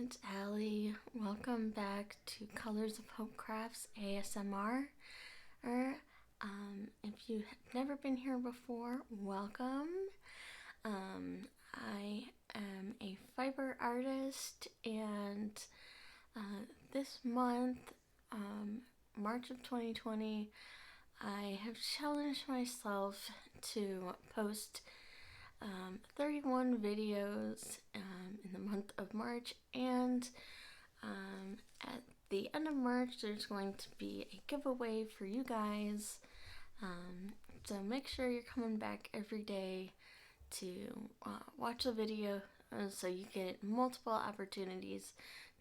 it's Allie. Welcome back to Colors of Hope Crafts ASMR. If you've never been here before, welcome. I am a fiber artist, and this month, March of 2020, I have challenged myself to post 31 videos in the month of March, and at the end of March there's going to be a giveaway for you guys, so make sure you're coming back every day to watch the video so you get multiple opportunities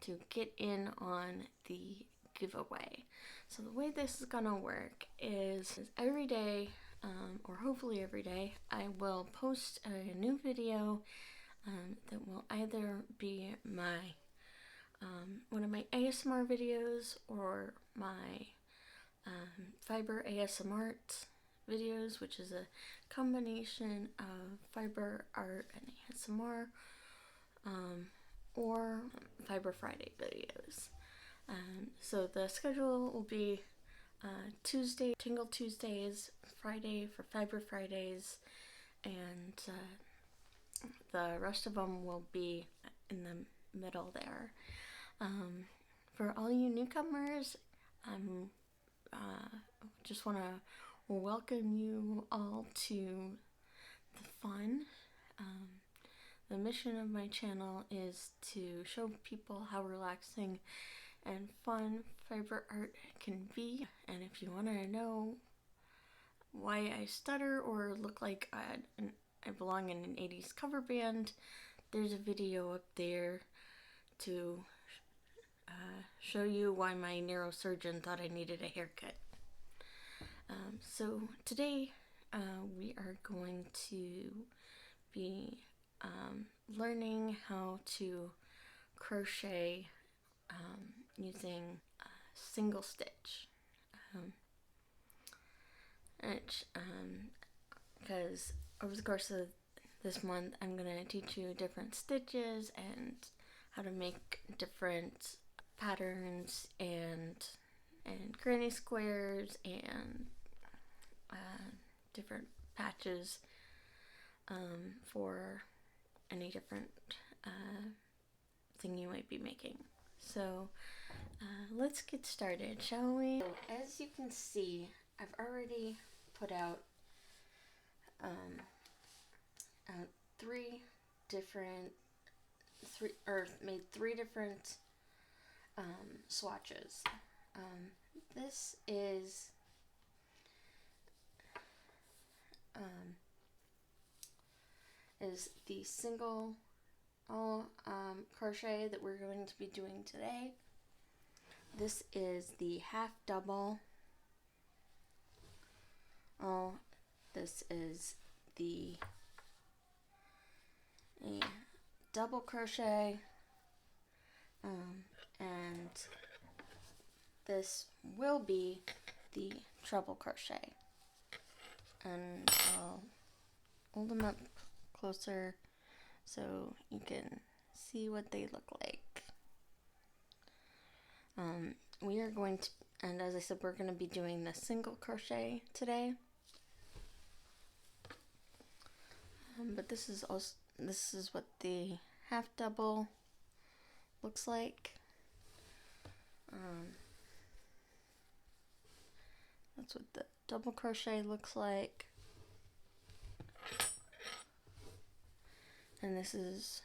to get in on the giveaway. So the way this is gonna work is every day, or hopefully every day, I will post a new video that will either be my one of my ASMR videos or my fiber ASMR videos, which is a combination of fiber art and ASMR, or Fiber Friday videos. So the schedule will be Tuesday, Tingle Tuesdays, Friday for Fiber Fridays, and the rest of them will be in the middle there. For all you newcomers, just want to welcome you all to the fun. The mission of my channel is to show people how relaxing and fun fiber art can be, and if you want to know why I stutter or look like I belong in an 80s cover band, there's a video up there to show you why my neurosurgeon thought I needed a haircut. So today we are going to be learning how to crochet using single stitch, because over the course of this month I'm going to teach you different stitches and how to make different patterns and granny squares and different patches for any different thing you might be making. So let's get started, shall we? So, as you can see, I've already put out made three different swatches. This is the single crochet that we're going to be doing today. This is the half double. This is the double crochet, and this will be the treble crochet. And I'll hold them up closer so you can see what they look like. We are going to, and as I said, we're going to be doing the single crochet today. But this is what the half double looks like. That's what the double crochet looks like. And this is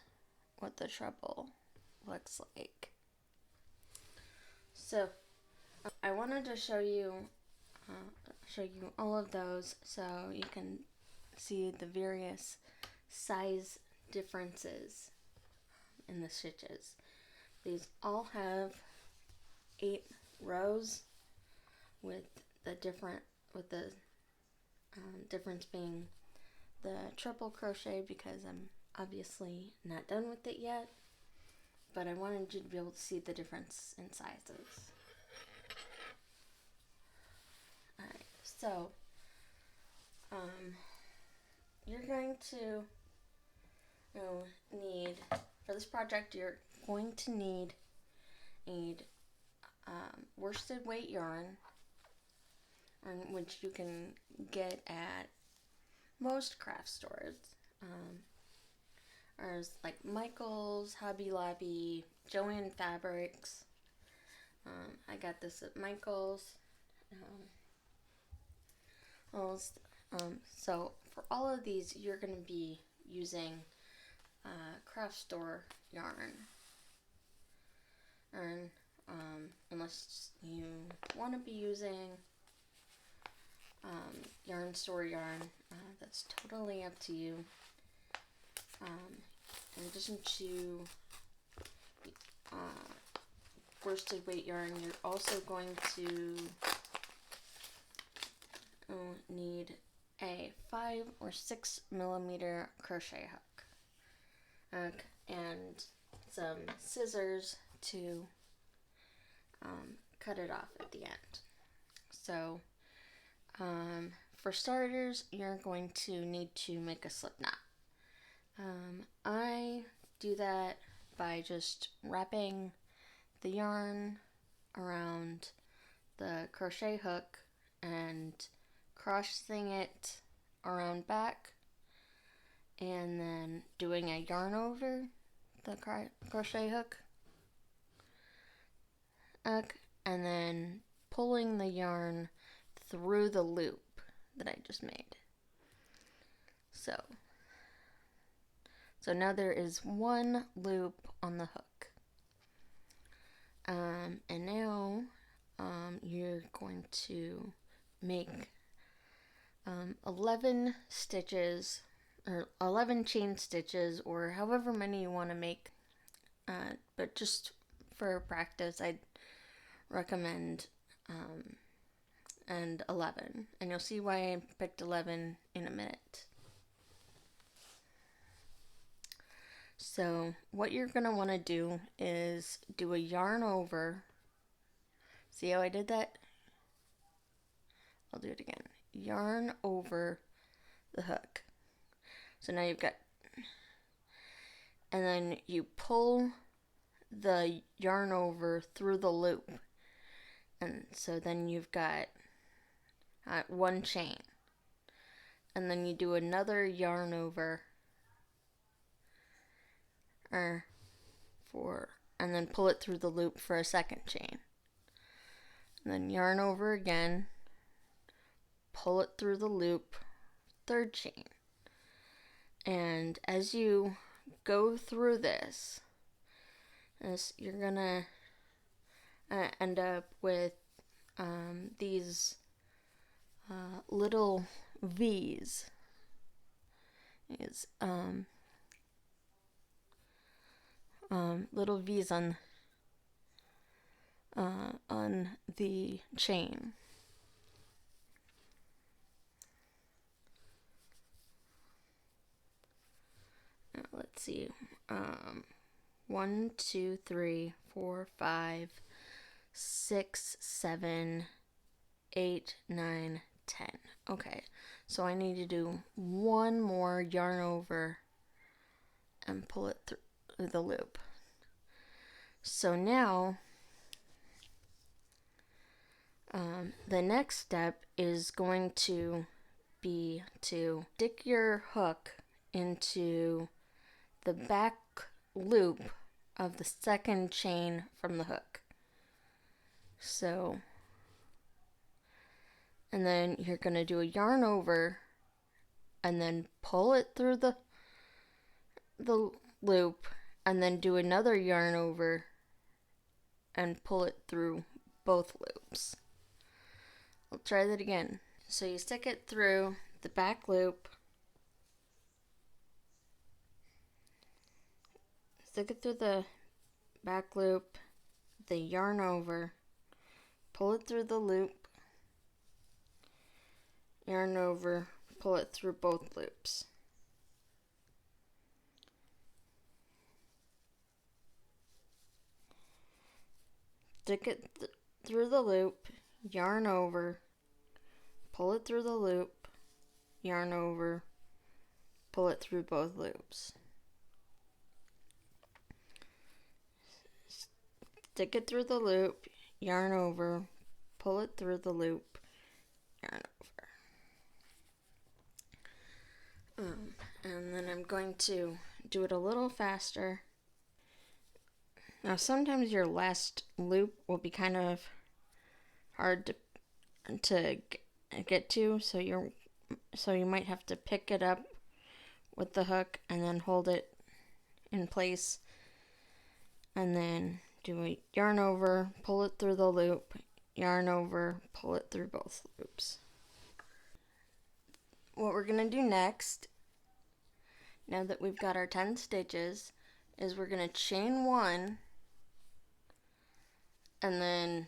what the treble looks like. So I wanted to show you all of those so you can see the various size differences in the stitches. These all have 8 rows, with the difference being the triple crochet, because I'm obviously not done with it yet, but I wanted you to be able to see the difference in sizes. Alright, so you're going to need, for this project, you're going to need a worsted weight yarn, which you can get at most craft stores. Or like Michael's, Hobby Lobby, Joann Fabrics. I got this at Michael's. So for all of these, you're going to be using craft store yarn. Unless you want to be using yarn store yarn, that's totally up to you. In addition to worsted weight yarn, you're also going to need a 5 or 6 millimeter crochet hook, and some scissors to cut it off at the end. So for starters, you're going to need to make a slip knot. I do that by just wrapping the yarn around the crochet hook and crossing it around back, and then doing a yarn over the crochet hook, and then pulling the yarn through the loop that I just made. So now there is one loop on the hook. And now you're going to make 11 stitches, or 11 chain stitches, or however many you want to make. But just for practice, I'd recommend 11. And you'll see why I picked 11 in a minute. So what you're going to want to do is do a yarn over. See how I did that? I'll do it again. Yarn over the hook. So now you've got, and then you pull the yarn over through the loop. And so then you've got one chain. And then you do another yarn over, and then pull it through the loop for a second chain. And then yarn over again, pull it through the loop, third chain. And as you go through this, you're gonna end up with these little V's. Little V's on the chain. Now, let's see. 1, 2, 3, 4, 5, 6, 7, 8, 9, 10. Okay, so I need to do one more yarn over and pull it through the loop. So now the next step is going to be to stick your hook into the back loop of the second chain from the hook. So, and then you're going to do a yarn over and then pull it through the loop, and then do another yarn over and pull it through both loops. I'll try that again. So you stick it through the back loop, stick it through the back loop, the yarn over, pull it through the loop, yarn over, pull it through both loops. Stick it through the loop, yarn over, pull it through the loop, yarn over, pull it through both loops. stick it through the loop, yarn over, pull it through the loop, yarn over. And then I'm going to do it a little faster. Now sometimes your last loop will be kind of hard to get to, so you might have to pick it up with the hook and then hold it in place, and then do a yarn over, pull it through the loop, yarn over, pull it through both loops. What we're going to do next, now that we've got our 10 stitches, is we're going to chain 1 and then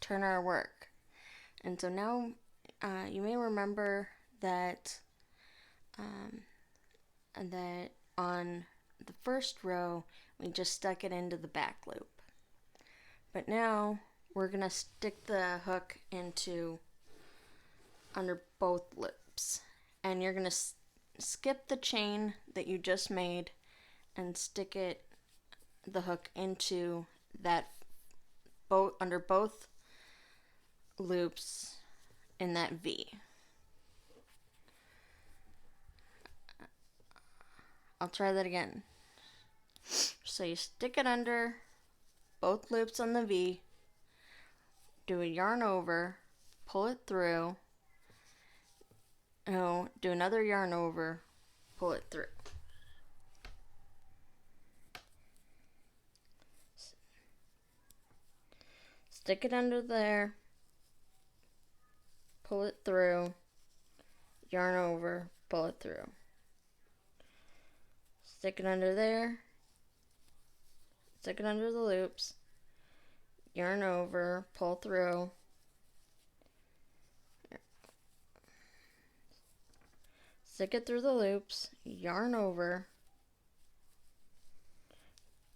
turn our work. And so now you may remember that on the first row we just stuck it into the back loop, but now we're gonna stick the hook into under both loops, and you're gonna skip the chain that you just made and stick the hook into that under both loops in that V. I'll try that again. So you stick it under both loops on the V, do a yarn over, pull it through, do another yarn over, pull it through. Stick it under there, pull it through, yarn over, pull it through. Stick it under there, stick it under the loops, yarn over, pull through, stick it through the loops, yarn over,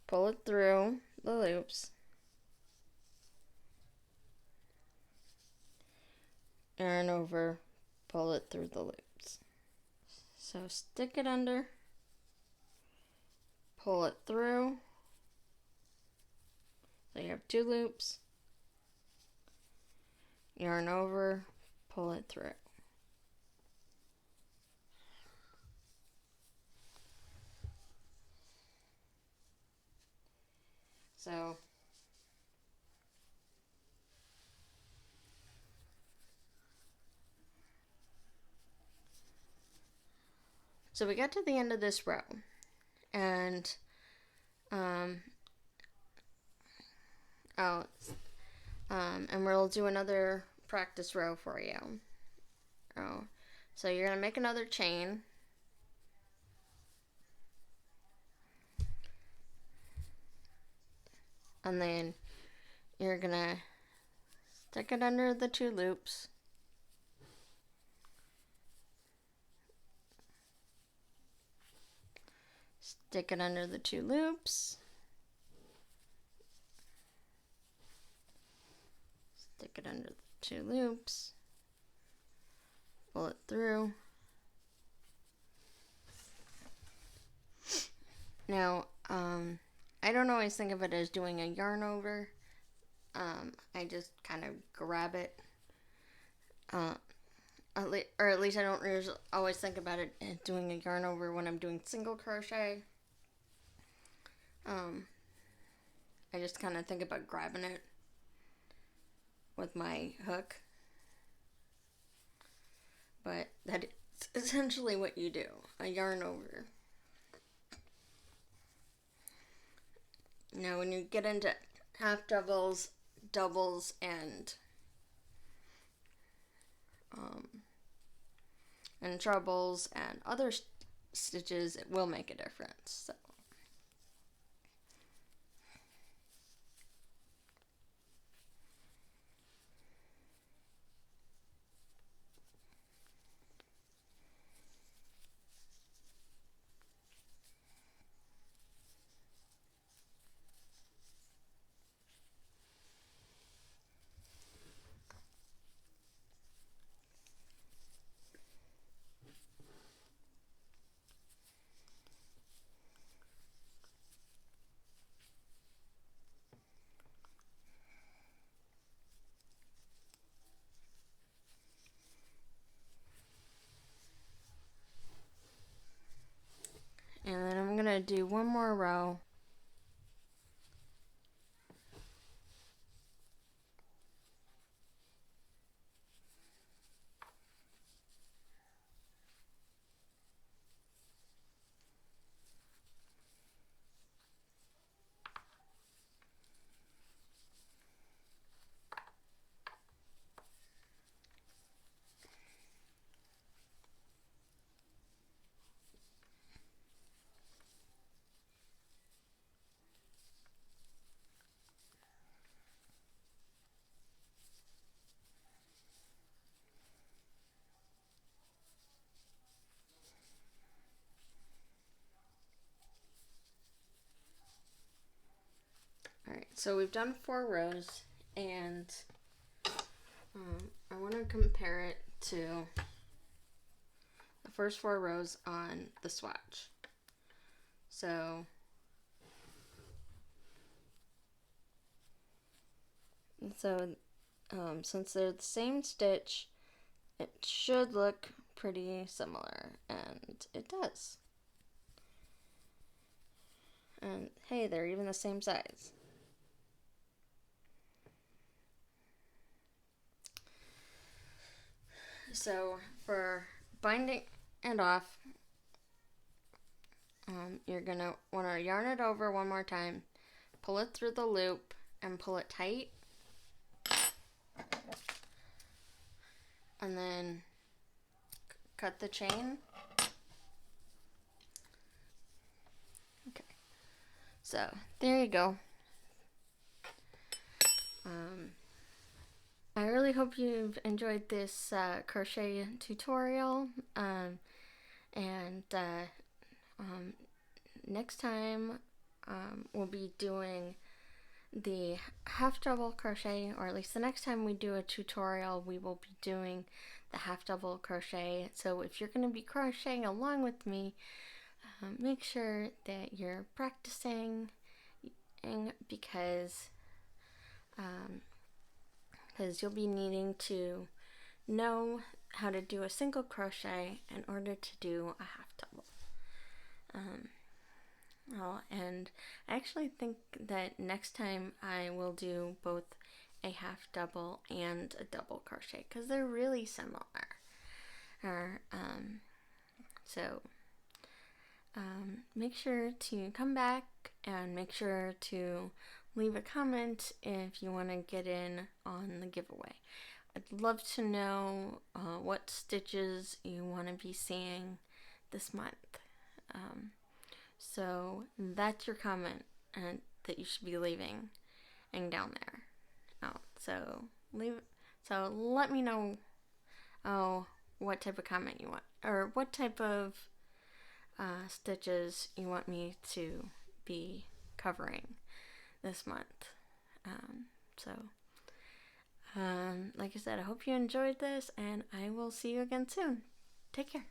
pull it through the loops, yarn over, pull it through the loops. So stick it under, pull it through, so you have 2 loops, yarn over, pull it through. So we got to the end of this row, and and we'll do another practice row for you. So you're gonna make another chain, and then you're gonna stick it under the 2 loops, stick it under the 2 loops, stick it under the 2 loops, pull it through. Now, I don't always think of it as doing a yarn over. I just kind of grab it, or at least I don't always think about it as doing a yarn over when I'm doing single crochet. I just kind of think about grabbing it with my hook, but that is essentially what you do, a yarn over. Now when you get into half doubles, doubles, and trebles and other stitches, it will make a difference. So to do one more row. Alright, so we've done 4 rows, and I want to compare it to the first 4 rows on the swatch. So since they're the same stitch, it should look pretty similar, and it does. And hey, they're even the same size. So for binding it off, you're gonna want to yarn it over one more time, pull it through the loop, and pull it tight, and then cut the chain. Okay, so there you go. I really hope you've enjoyed this crochet tutorial, and next time we'll be doing the half double crochet, or at least the next time we do a tutorial, we will be doing the half double crochet. So if you're going to be crocheting along with me, make sure that you're practicing, because you'll be needing to know how to do a single crochet in order to do a half double. And I actually think that next time I will do both a half double and a double crochet, because they're really similar. So make sure to come back and make sure to leave a comment if you want to get in on the giveaway. I'd love to know what stitches you want to be seeing this month. So that's your comment that you should be leaving down there. So let me know what type of comment you want, or what type of stitches you want me to be covering this month. Like I said, I hope you enjoyed this, and I will see you again soon. Take care.